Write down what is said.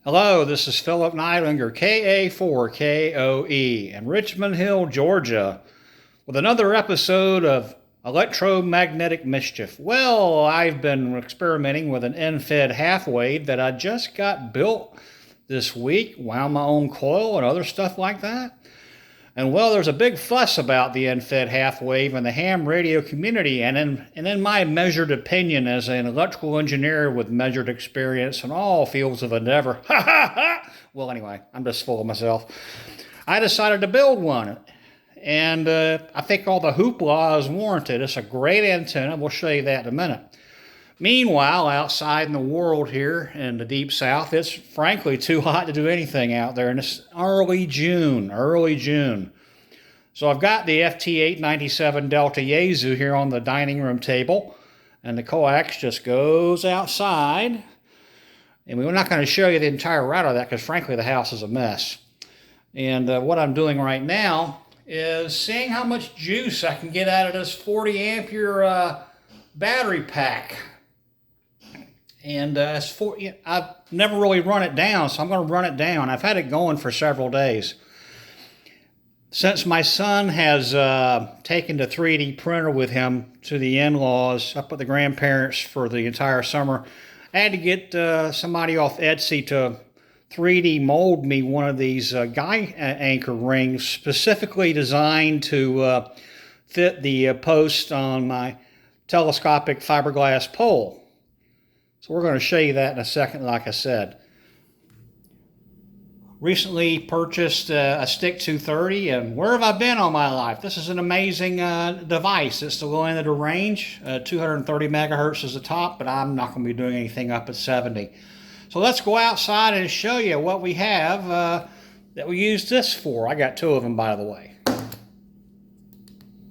Hello, this is Philip Neidlinger, KA4KOE, in Richmond Hill, Georgia, with another episode of Electromagnetic Mischief. Well, I've been experimenting with an end-fed half-wave that I just got built this week, wound my own coil and other stuff like that. And well, there's a big fuss about the end-fed half-wave in the ham radio community, and in my measured opinion as an electrical engineer with measured experience in all fields of endeavor, well, anyway, I'm just full of myself. I decided to build one, and I think all the hoopla is warranted. It's a great antenna. We'll show you that in a minute. Meanwhile, outside in the world here in the deep south, it's frankly too hot to do anything out there, and it's early June. So I've got the FT897 Delta Yaesu here on the dining room table, and the coax just goes outside. And we're not going to show you the entire route of that because frankly the house is a mess. And what I'm doing right now is seeing how much juice I can get out of this 40 ampere battery pack. And I've never really run it down, so I'm going to run it down. I've had it going for several days. Since my son has taken the 3D printer with him to the in-laws up with the grandparents for the entire summer, I had to get somebody off Etsy to 3D mold me one of these guy anchor rings specifically designed to fit the post on my telescopic fiberglass pole. So we're going to show you that in a second, like I said. Recently purchased a Stick 230, and where have I been all my life? This is an amazing device. It's the low end of the range. 230 megahertz is the top, but I'm not going to be doing anything up at 70. So let's go outside and show you what we have that we use this for. I got two of them, by the way.